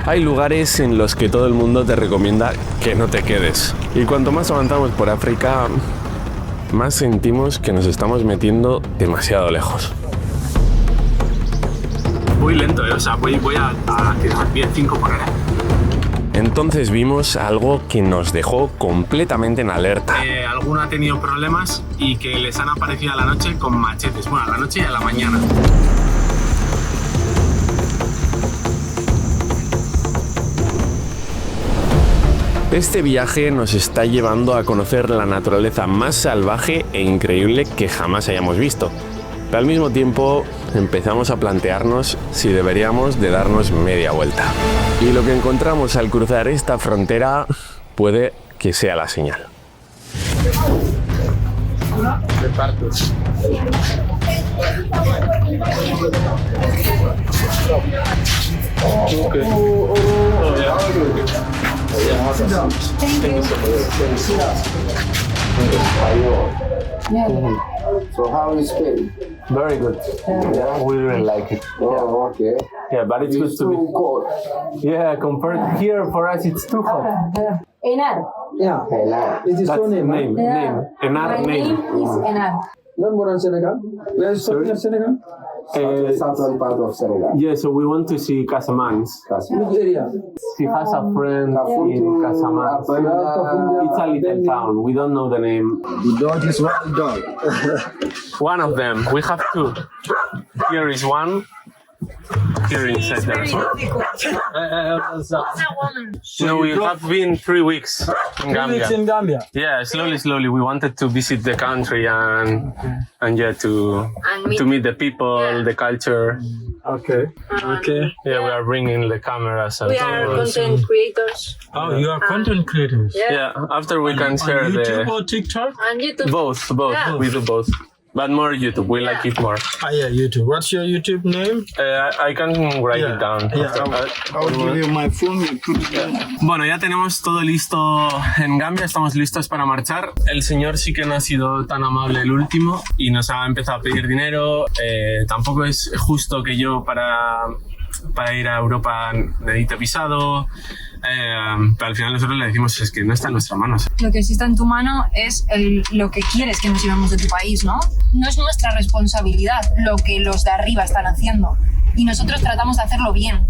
Hay lugares en los que todo el mundo te recomienda que no te quedes. Y cuanto más avanzamos por África, más sentimos que nos estamos metiendo demasiado lejos. Muy lento, o sea, voy a 10-5 por hora. Entonces vimos algo que nos dejó completamente en alerta. Alguno ha tenido problemas y que les han aparecido a la noche con machetes. Bueno, a la noche y a la mañana. Este viaje nos está llevando a conocer la naturaleza más salvaje e increíble que jamás hayamos visto. Pero al mismo tiempo empezamos a plantearnos si deberíamos de darnos media vuelta. Y lo que encontramos al cruzar esta frontera puede que sea la señal. So how is Spain? Very good. Yeah, we really like it. Oh, okay. Yeah, but it's good to be. Too cold. Yeah, compared here for us, it's too hot. Enar. Yeah. It is That's your name. name. My name is Enar. Not more than Senegal. Where is Senegal? Southern part of Senegal. Yeah, so we want to see Casamance. Which area? She has a friend in Casamance. It's a little town. We don't know the name. The dog is wild dog. One of them. We have two. Here is one. Here inside there. No, we have been 3 weeks in Gambia. in Gambia. Yeah, slowly. We wanted to visit the country and yeah, to meet the people, the culture. Okay. Yeah, we are bringing the cameras and We are content creators. Oh, you are content creators. Yeah, after we can share on YouTube the or TikTok? And YouTube. both. Yeah. We do both, but more YouTube. We like it more. Ah, yeah, YouTube. What's your YouTube name? I can write it down. I'll give you my phone. You put it down. Bueno, ya tenemos todo listo en Gambia, estamos listos para marchar. El señor sí que no ha sido tan amable el último y nos ha empezado a pedir dinero. Tampoco es justo que yo para ir a Europa necesite visado. Pero al final nosotros le decimos es que no está en nuestras manos. Lo que sí está en tu mano es lo que quieres que nos llevemos de tu país, ¿no? No es nuestra responsabilidad lo que los de arriba están haciendo. Y nosotros tratamos de hacerlo bien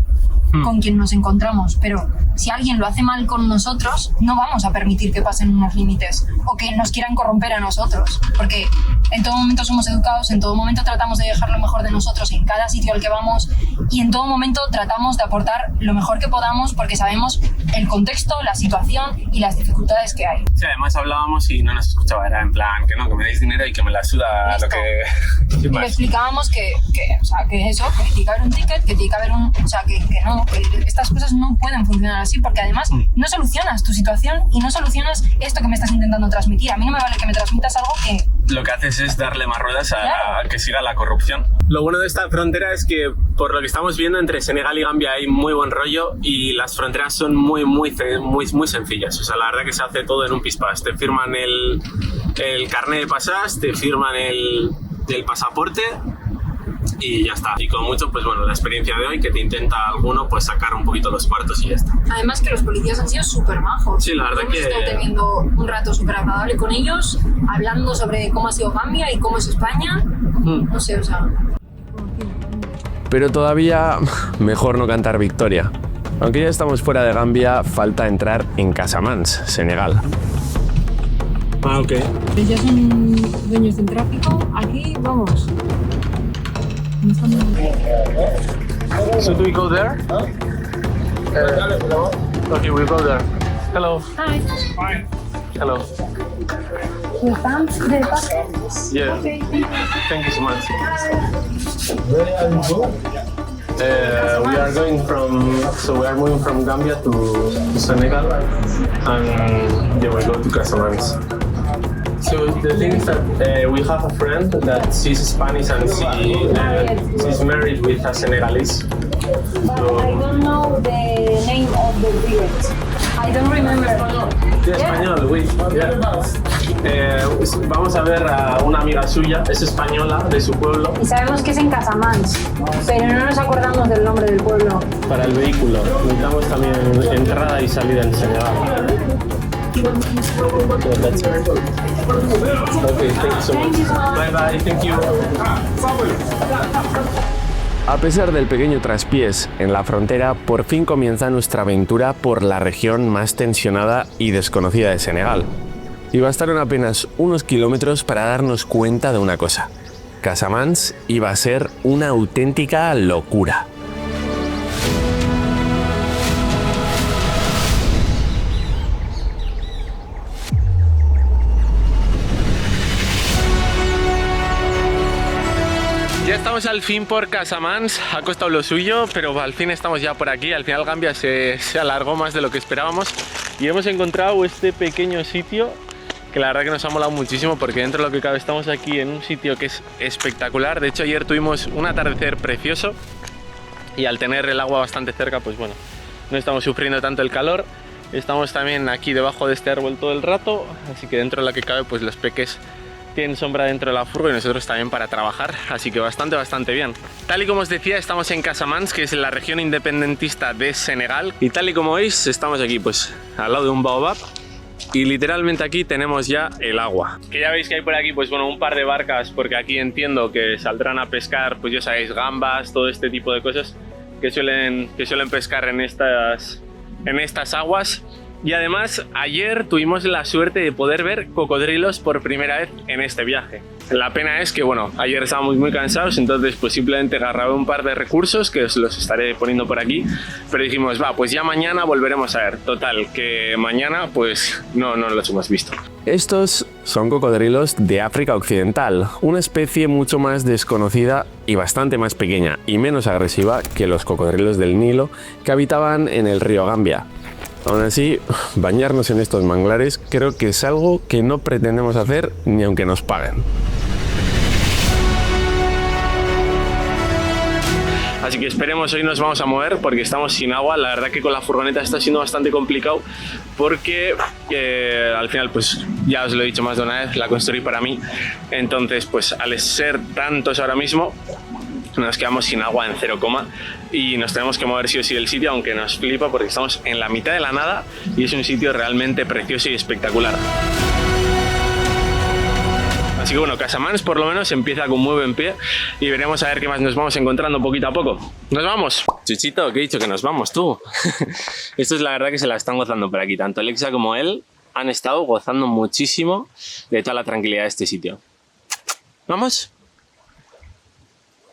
con quien nos encontramos, pero si alguien lo hace mal con nosotros, no vamos a permitir que pasen unos límites o que nos quieran corromper a nosotros, porque en todo momento somos educados, en todo momento tratamos de dejar lo mejor de nosotros en cada sitio al que vamos y en todo momento tratamos de aportar lo mejor que podamos porque sabemos el contexto, la situación y las dificultades que hay. Sí, además hablábamos y no nos escuchaba, era en plan que no, que me deis dinero y que me la suda Listo. lo que... Y le explicábamos que eso, que tiene que haber un ticket, que tiene que haber que no, que estas cosas no pueden funcionar así porque además no solucionas tu situación y no solucionas esto que me estás intentando transmitir. A mí no me vale que me transmitas algo que... Lo que haces es darle más ruedas a Claro. que siga la corrupción. Lo bueno de esta frontera es que por lo que estamos viendo entre Senegal y Gambia hay muy buen rollo y las fronteras son muy sencillas. O sea, la verdad que se hace todo en un pispás. Te firman el carnet de pasas, te firman el pasaporte y ya está. Y como mucho, pues bueno, la experiencia de hoy que te intenta alguno pues sacar un poquito los cuartos y ya está. Además que los policías han sido súper majos. Sí, la verdad Hemos que... estado teniendo un rato súper agradable con ellos, hablando sobre cómo ha sido Gambia y cómo es España. No sé, o sea... Pero todavía mejor no cantar victoria. Aunque ya estamos fuera de Gambia, falta entrar en Casamance, Senegal. Ah, ok. Ya son dueños del tráfico. Aquí, vamos. So do we go there? Okay, we go there. Hello. Hi. Hello. The passport. Yeah. Thank you so much. Where are you going? We are going we are moving from Gambia to Senegal, and yeah, we go to Casamance. So the thing is that we have a friend that she's Spanish and she's married with a Senegalese. But I don't know the name of the village. I don't remember. Sí, español, oui. Vamos a ver a una amiga suya, es española, de su pueblo. Y sabemos que es en Casamance, pero no nos acordamos del nombre del pueblo. Para el vehículo, necesitamos también entrada y salida en Senegal. Okay, thank you so much. Bye bye, thank you. A pesar del pequeño traspiés en la frontera, por fin comienza nuestra aventura por la región más tensionada y desconocida de Senegal. Y bastaron apenas unos kilómetros para darnos cuenta de una cosa: Casamance iba a ser una auténtica locura. Ya estamos al fin por Casamance, ha costado lo suyo, pero al fin estamos ya por aquí. Al final Gambia se alargó más de lo que esperábamos y hemos encontrado este pequeño sitio que la verdad que nos ha molado muchísimo, porque dentro de lo que cabe estamos aquí en un sitio que es espectacular. De hecho, ayer tuvimos un atardecer precioso y al tener el agua bastante cerca, pues bueno, no estamos sufriendo tanto el calor. Estamos también aquí debajo de este árbol todo el rato, así que dentro de lo que cabe, pues los peques tienen sombra dentro de la furgo y nosotros también para trabajar, así que bastante bien. Tal y como os decía, estamos en Casamance, que es la región independentista de Senegal, y tal y como veis, estamos aquí pues al lado de un baobab y literalmente aquí tenemos ya el agua. Que ya veis que hay por aquí pues bueno, un par de barcas, porque aquí entiendo que saldrán a pescar, pues ya sabéis, gambas, todo este tipo de cosas que suelen pescar en estas aguas. Y además, ayer tuvimos la suerte de poder ver cocodrilos por primera vez en este viaje. La pena es que, bueno, ayer estábamos muy cansados, entonces pues simplemente agarré un par de recursos que os los estaré poniendo por aquí, pero dijimos, va, pues ya mañana volveremos a ver. Total, que mañana pues no los hemos visto. Estos son cocodrilos de África Occidental, una especie mucho más desconocida y bastante más pequeña y menos agresiva que los cocodrilos del Nilo que habitaban en el río Gambia. Aún así, bañarnos en estos manglares creo que es algo que no pretendemos hacer ni aunque nos paguen. Así que esperemos, hoy nos vamos a mover porque estamos sin agua. La verdad que con la furgoneta está siendo bastante complicado porque al final, pues ya os lo he dicho más de una vez, la construí para mí. Entonces, pues al ser tantos ahora mismo, nos quedamos sin agua en 0, y nos tenemos que mover sí o sí del sitio, aunque nos flipa porque estamos en la mitad de la nada y es un sitio realmente precioso y espectacular. Así que bueno, Casamance por lo menos empieza con muy buen pie y veremos a ver qué más nos vamos encontrando poquito a poco. ¡Nos vamos! Chuchito, que he dicho que nos vamos, tú. Esto es la verdad que se la están gozando por aquí. Tanto Alexa como él han estado gozando muchísimo de toda la tranquilidad de este sitio. ¿Vamos?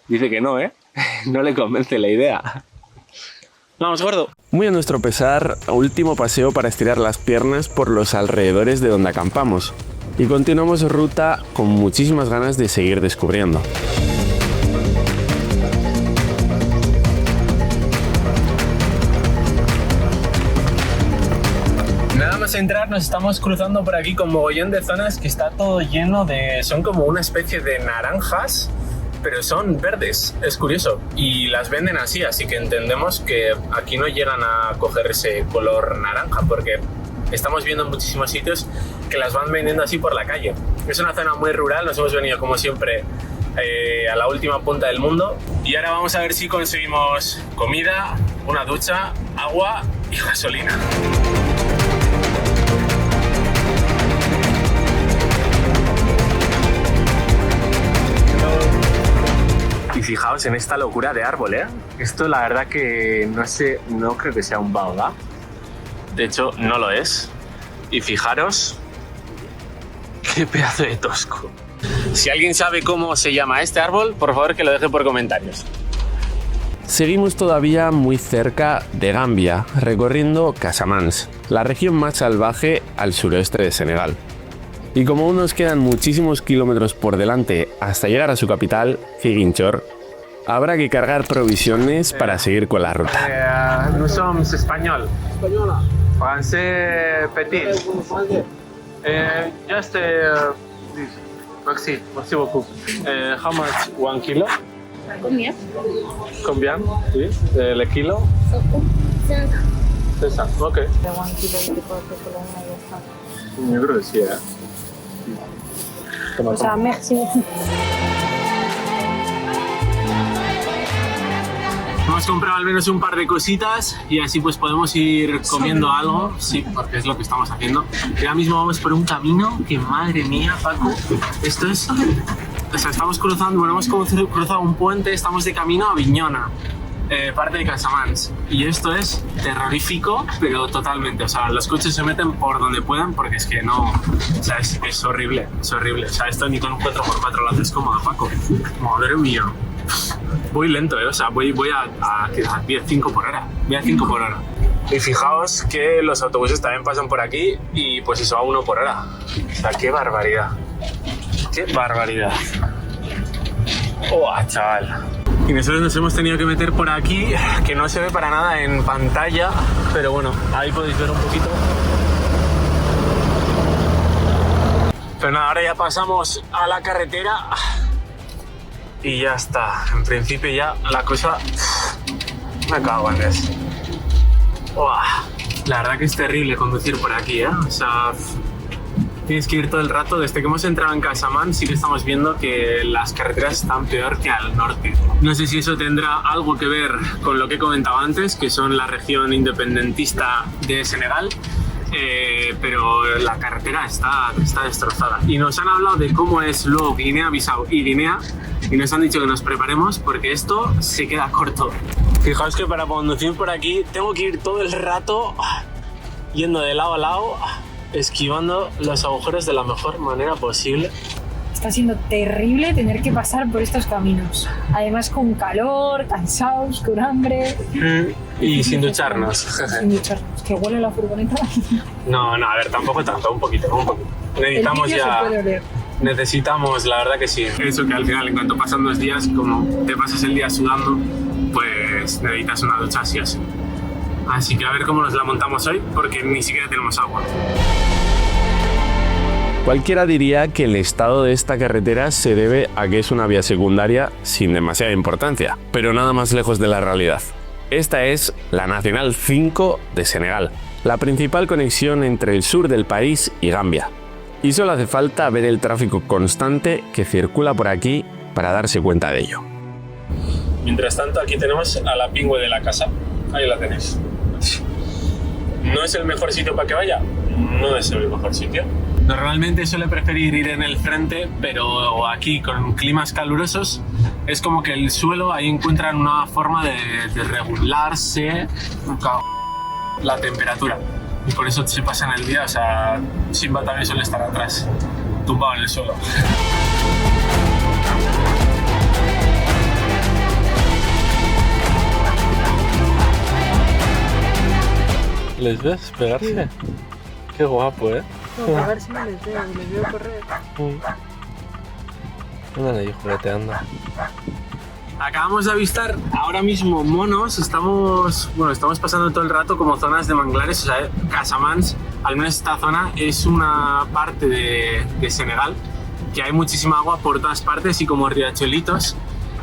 Dice que no, ¿eh? No le convence la idea. Vamos, gordo. Muy a nuestro pesar, último paseo para estirar las piernas por los alrededores de donde acampamos. Y continuamos ruta con muchísimas ganas de seguir descubriendo. Nada más entrar nos estamos cruzando por aquí con mogollón de zonas que está todo lleno de... Son como una especie de naranjas, pero son verdes, es curioso, y las venden así que entendemos que aquí no llegan a coger ese color naranja, porque estamos viendo en muchísimos sitios que las van vendiendo así por la calle. Es una zona muy rural, nos hemos venido como siempre a la última punta del mundo, y ahora vamos a ver si conseguimos comida, una ducha, agua y gasolina. Y fijaos en esta locura de árbol, ¿eh? Esto la verdad que no creo que sea un baobab. De hecho, no lo es. Y fijaros qué pedazo de tosco. Si alguien sabe cómo se llama este árbol, por favor que lo deje por comentarios. Seguimos todavía muy cerca de Gambia, recorriendo Casamance, la región más salvaje al suroeste de Senegal. Y como aún nos quedan muchísimos kilómetros por delante hasta llegar a su capital, Ziguinchor, habrá que cargar provisiones para seguir con la ruta. Nous sommes espagnol. Española. Français petit. Just merci beaucoup. How much? 1 kilo? Combien? Combien? Sí. Le kilo? 5. Esa, ok. De 1 kilo y tipo de Colombia y ya está. Yo creo que sí, Toma, O sea, merci. Hemos comprado al menos un par de cositas y así pues podemos ir comiendo algo, sí, porque es lo que estamos haciendo. Y ahora mismo vamos por un camino que, madre mía, Paco, esto es... O sea, estamos cruzando, bueno, hemos cruzado un puente, estamos de camino a Viñona, parte de Casamance. Y esto es terrorífico, pero totalmente. O sea, los coches se meten por donde puedan porque es que no... O sea, es horrible, es horrible. O sea, esto ni con un 4x4 lo haces cómodo, Paco. Madre mía. Voy lento, o sea, voy a 5 por hora. Voy a 5 por hora. Y fijaos que los autobuses también pasan por aquí y pues eso, a 1 por hora. O sea, qué barbaridad. ¡Qué barbaridad! ¡Oh, chaval! Y nosotros nos hemos tenido que meter por aquí, que no se ve para nada en pantalla, pero bueno, ahí podéis ver un poquito. Pero nada, ahora ya pasamos a la carretera y ya está. En principio ya la cosa... Me cago en eso. ¡Uah! La verdad que es terrible conducir por aquí, ¿eh? O sea... Tienes que ir todo el rato. Desde que hemos entrado en Casamance sí que estamos viendo que las carreteras están peor que al norte. No sé si eso tendrá algo que ver con lo que he comentado antes, que son la región independentista de Senegal, pero la carretera está destrozada. Y nos han hablado de cómo es luego Guinea-Bissau y Guinea, y nos han dicho que nos preparemos porque esto se queda corto. Fijaos que para conducir por aquí tengo que ir todo el rato yendo de lado a lado, esquivando los agujeros de la mejor manera posible. Está siendo terrible tener que pasar por estos caminos. Además con calor, cansados, con hambre. Y sin ducharnos. Sin ducharnos. Que huele la furgoneta. No, a ver, tampoco tanto, un poquito. Necesitamos El vídeo ya... se puede oler. Necesitamos, la verdad que sí. Eso que al final, en cuanto pasan 2 días, como te pasas el día sudando, pues necesitas una ducha sí o sí. Así que a ver cómo nos la montamos hoy, porque ni siquiera tenemos agua. Cualquiera diría que el estado de esta carretera se debe a que es una vía secundaria sin demasiada importancia, pero nada más lejos de la realidad. Esta es la Nacional 5 de Senegal, la principal conexión entre el sur del país y Gambia. Y solo hace falta ver el tráfico constante que circula por aquí para darse cuenta de ello. Mientras tanto, aquí tenemos a la pingüe de la casa. Ahí la tenéis. ¿No es el mejor sitio para que vaya? No es el mejor sitio. Normalmente suele preferir ir en el frente, pero aquí con climas calurosos es como que el suelo ahí encuentran una forma de regularse la temperatura. Y por eso se pasan el día, o sea, Simba también suele estar atrás, tumbado en el suelo. ¿Les ves pegarse? Qué guapo, ¿eh? No, a ver si me les veo correr. Andan ahí jugueteando. Acabamos de avistar ahora mismo monos. Estamos pasando todo el rato como zonas de manglares. O sea, Casamance, al menos esta zona, es una parte de Senegal que hay muchísima agua por todas partes y como riachuelitos.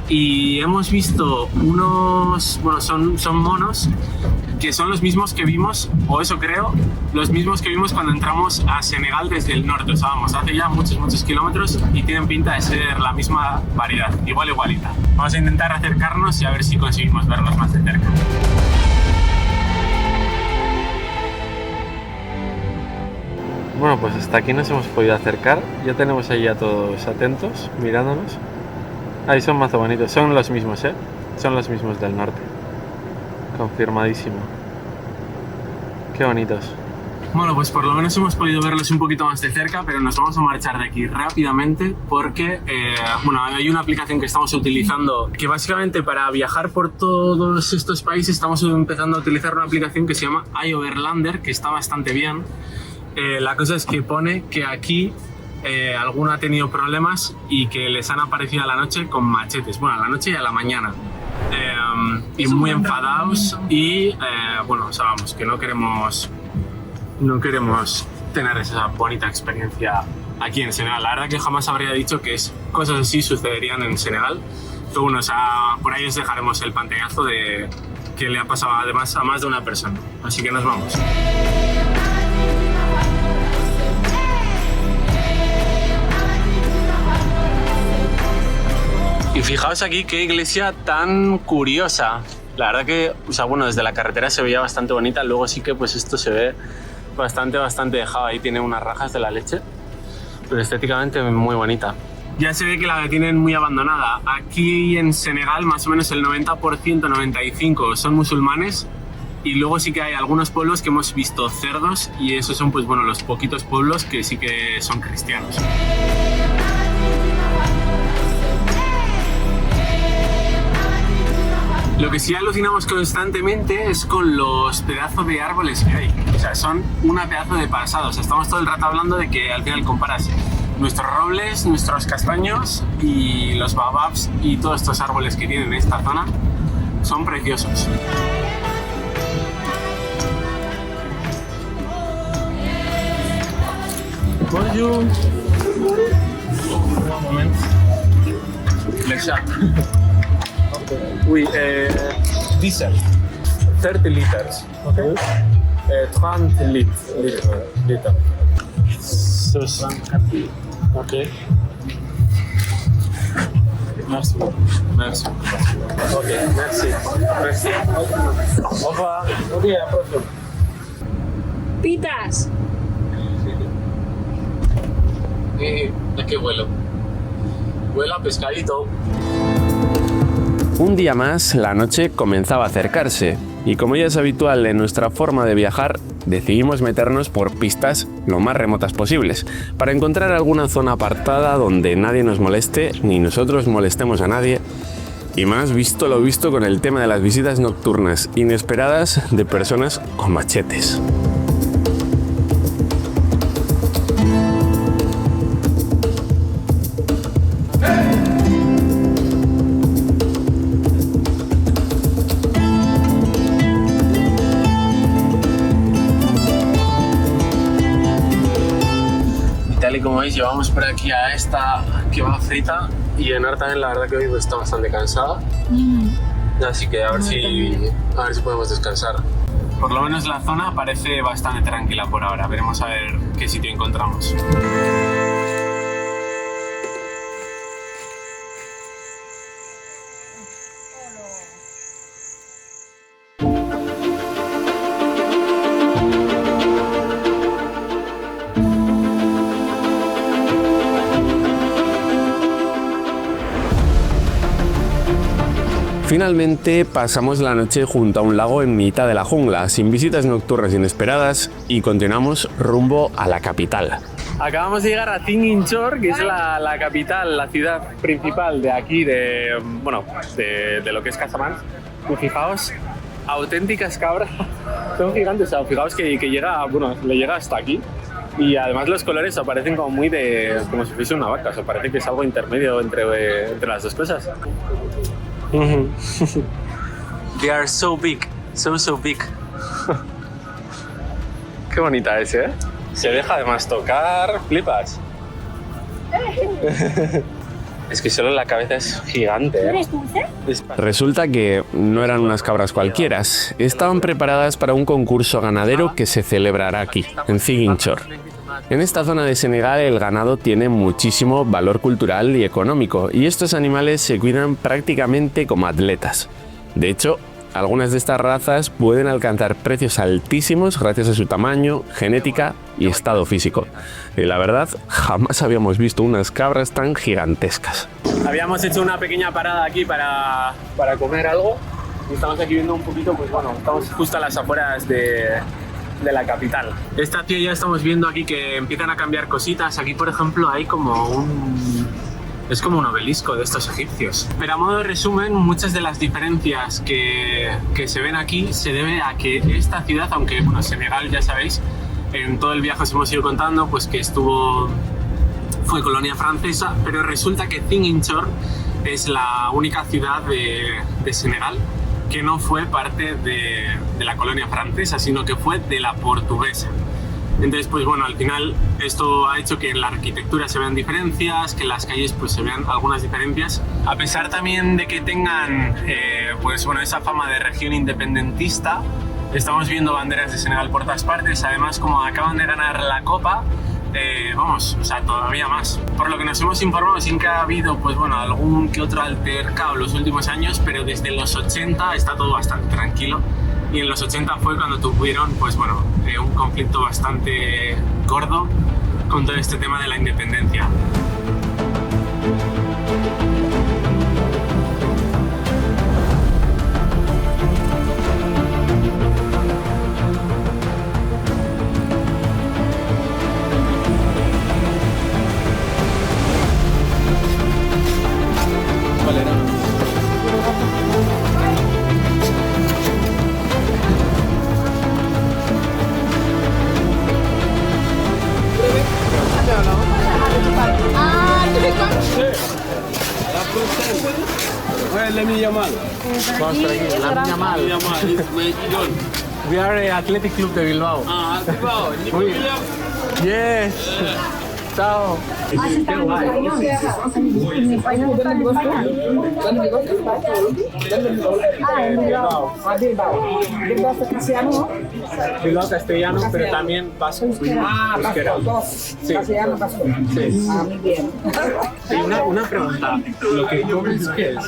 Y hemos visto unos, son monos que son los mismos que vimos, o eso creo, los mismos que vimos cuando entramos a Senegal desde el norte. O sea, vamos, hace ya muchos kilómetros y tienen pinta de ser la misma variedad, igualita. Vamos a intentar acercarnos y a ver si conseguimos verlos más de cerca. Bueno, pues hasta aquí nos hemos podido acercar. Ya tenemos ahí a todos atentos, mirándonos. Ahí son mazo bonitos, son los mismos, ¿eh? Son los mismos del norte. Confirmadísimo. Qué bonitos. Bueno, pues por lo menos hemos podido verlos un poquito más de cerca, pero nos vamos a marchar de aquí rápidamente porque hay una aplicación que estamos utilizando que básicamente para viajar por todos estos países estamos empezando a utilizar una aplicación que se llama iOverlander, que está bastante bien. La cosa es que pone que aquí alguno ha tenido problemas y que les han aparecido a la noche con machetes, bueno, a la noche y a la mañana. Y muy enfadados y vamos, que no queremos tener esa bonita experiencia aquí en Senegal. La verdad que jamás habría dicho que cosas así sucederían en Senegal, pero bueno, por ahí os dejaremos el pantallazo de que le ha pasado además a más de una persona. Así que nos vamos. Y fijaos aquí qué iglesia tan curiosa. La verdad que, o sea, bueno, desde la carretera se veía bastante bonita, luego sí que pues esto se ve bastante dejado. Ahí tiene unas rajas de la leche, pero estéticamente muy bonita. Ya se ve que la tienen muy abandonada. Aquí en Senegal más o menos el 90%, 95% son musulmanes, y luego sí que hay algunos pueblos que hemos visto cerdos, y esos son pues bueno los poquitos pueblos que sí que son cristianos. Lo que sí alucinamos constantemente es con los pedazos de árboles que hay. O sea, son una pedazo de pasada. O sea, estamos todo el rato hablando de que al final comparas nuestros robles, nuestros castaños y los baobabs y todos estos árboles que tienen en esta zona son preciosos. Bonjour. Un moment. Le chat. Oui, diesel. 30 liters. Okay. 30 liters. Ok. Merci. Merci. Ok, merci. Merci. Au revoir. Ok, à próximo. ¡Pitas! ¿A qué vuelo? Vuela pescadito. Un día más, la noche comenzaba a acercarse, y como ya es habitual en nuestra forma de viajar, decidimos meternos por pistas lo más remotas posibles, para encontrar alguna zona apartada donde nadie nos moleste, ni nosotros molestemos a nadie, y más visto lo visto con el tema de las visitas nocturnas inesperadas de personas con machetes. Y como veis, llevamos por aquí a esta que va frita, y Enar también la verdad que hoy pues, está bastante cansada. Así que a ver si podemos descansar. Por lo menos la zona parece bastante tranquila por ahora. Veremos a ver qué sitio encontramos. Finalmente pasamos la noche junto a un lago en mitad de la jungla, sin visitas nocturnas inesperadas, y continuamos rumbo a la capital. Acabamos de llegar a Ziguinchor, que es la capital, la ciudad principal de aquí, de lo que es Casamance. Y fijaos, auténticas cabras, son gigantes, o sea, fijaos que llega, le llega hasta aquí. Y además los colores aparecen como muy como si fuese una vaca, o sea, parece que es algo intermedio entre las dos cosas. They are so big, so big. Qué bonita es, ¿eh? Se deja además tocar, flipas. Es que solo la cabeza es gigante, ¿eh? ¿Eres dulce? Resulta que no eran unas cabras cualquiera, estaban preparadas para un concurso ganadero que se celebrará aquí, en Ziguinchor. En esta zona de Senegal el ganado tiene muchísimo valor cultural y económico, y estos animales se cuidan prácticamente como atletas. De hecho, algunas de estas razas pueden alcanzar precios altísimos gracias a su tamaño, genética y estado físico. Y la verdad, jamás habíamos visto unas cabras tan gigantescas. Habíamos hecho una pequeña parada aquí para comer algo, y estamos aquí viendo un poquito, pues bueno, estamos justo a las afueras de la capital. Esta tía ya estamos viendo aquí que empiezan a cambiar cositas. Aquí, por ejemplo, hay como es como un obelisco de estos egipcios. Pero a modo de resumen, muchas de las diferencias que se ven aquí se debe a que esta ciudad, aunque bueno, Senegal ya sabéis, en todo el viaje os hemos ido contando pues que fue colonia francesa, pero resulta que Ziguinchor es la única ciudad de Senegal que no fue parte de la colonia francesa, sino que fue de la portuguesa. Entonces, pues bueno, al final esto ha hecho que en la arquitectura se vean diferencias, que en las calles pues se vean algunas diferencias, a pesar también de que tengan pues bueno, esa fama de región independentista. Estamos viendo banderas de Senegal por todas partes, además como acaban de ganar la Copa, vamos, o sea, todavía más. Por lo que nos hemos informado, sí que ha habido, pues bueno, algún que otro altercado en los últimos años, pero desde los 80 está todo bastante tranquilo. Y en los 80 fue cuando tuvieron, pues bueno, un conflicto bastante gordo con todo este tema de la independencia. We are Athletic Club de Bilbao. Ah, Bilbao. Yes. Chao. Bilbao castellano, pero también vasco. Sí. Castellano, vasco. Sí. Muy bien. Y una pregunta, ¿lo que comes qué es?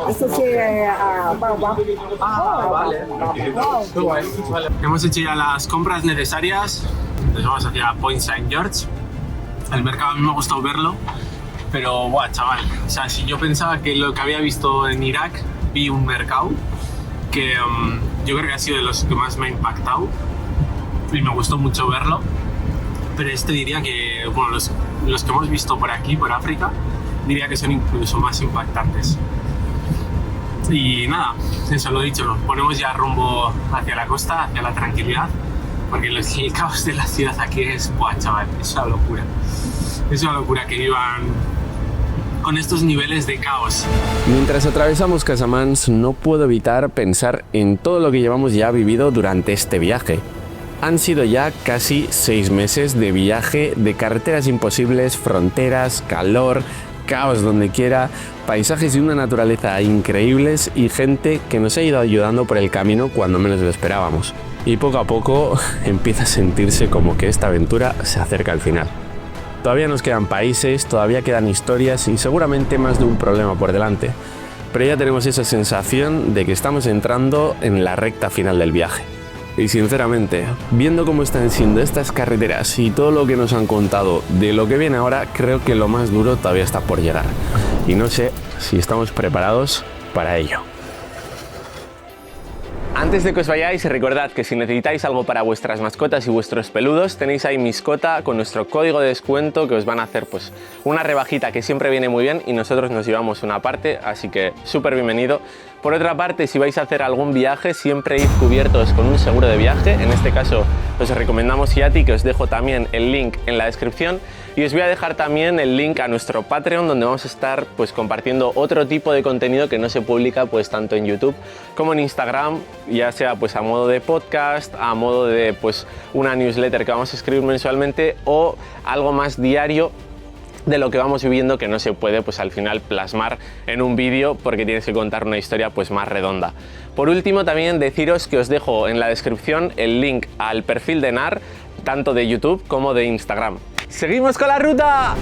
Esto sí, Vale. Qué guay. Vale. Hemos hecho ya las compras necesarias. Nos vamos hacia Point St. George. El mercado a mí me ha gustado verlo, pero guau, chaval. O sea, si yo pensaba que lo que había visto en Irak, vi un mercado que yo creo que ha sido de los que más me ha impactado y me gustó mucho verlo. Pero este diría que, bueno, los que hemos visto por aquí, por África, diría que son incluso más impactantes. Y nada, eso lo dicho, nos ponemos ya rumbo hacia la costa, hacia la tranquilidad, porque el caos de la ciudad aquí es, buah, chaval, es una locura. Es una locura que vivan con estos niveles de caos. Mientras atravesamos Casamance, no puedo evitar pensar en todo lo que llevamos ya vivido durante este viaje. Han sido ya casi 6 meses de viaje, de carreteras imposibles, fronteras, calor, caos donde quiera, paisajes y una naturaleza increíbles y gente que nos ha ido ayudando por el camino cuando menos lo esperábamos. Y poco a poco empieza a sentirse como que esta aventura se acerca al final. Todavía nos quedan países, todavía quedan historias y seguramente más de un problema por delante. Pero ya tenemos esa sensación de que estamos entrando en la recta final del viaje. Y sinceramente, viendo cómo están siendo estas carreteras y todo lo que nos han contado de lo que viene ahora, creo que lo más duro todavía está por llegar. Y no sé si estamos preparados para ello. Antes de que os vayáis, recordad que si necesitáis algo para vuestras mascotas y vuestros peludos, tenéis ahí Miscota con nuestro código de descuento que os van a hacer pues una rebajita que siempre viene muy bien y nosotros nos llevamos una parte, así que súper bienvenido. Por otra parte, si vais a hacer algún viaje, siempre id cubiertos con un seguro de viaje. En este caso, os recomendamos Yati, que os dejo también el link en la descripción. Y os voy a dejar también el link a nuestro Patreon, donde vamos a estar pues compartiendo otro tipo de contenido que no se publica pues tanto en YouTube como en Instagram, ya sea pues a modo de podcast, a modo de pues una newsletter que vamos a escribir mensualmente o algo más diario de lo que vamos viviendo que no se puede pues al final plasmar en un vídeo porque tienes que contar una historia pues más redonda. Por último, también deciros que os dejo en la descripción el link al perfil de NAR, tanto de YouTube como de Instagram. ¡Seguimos con la ruta!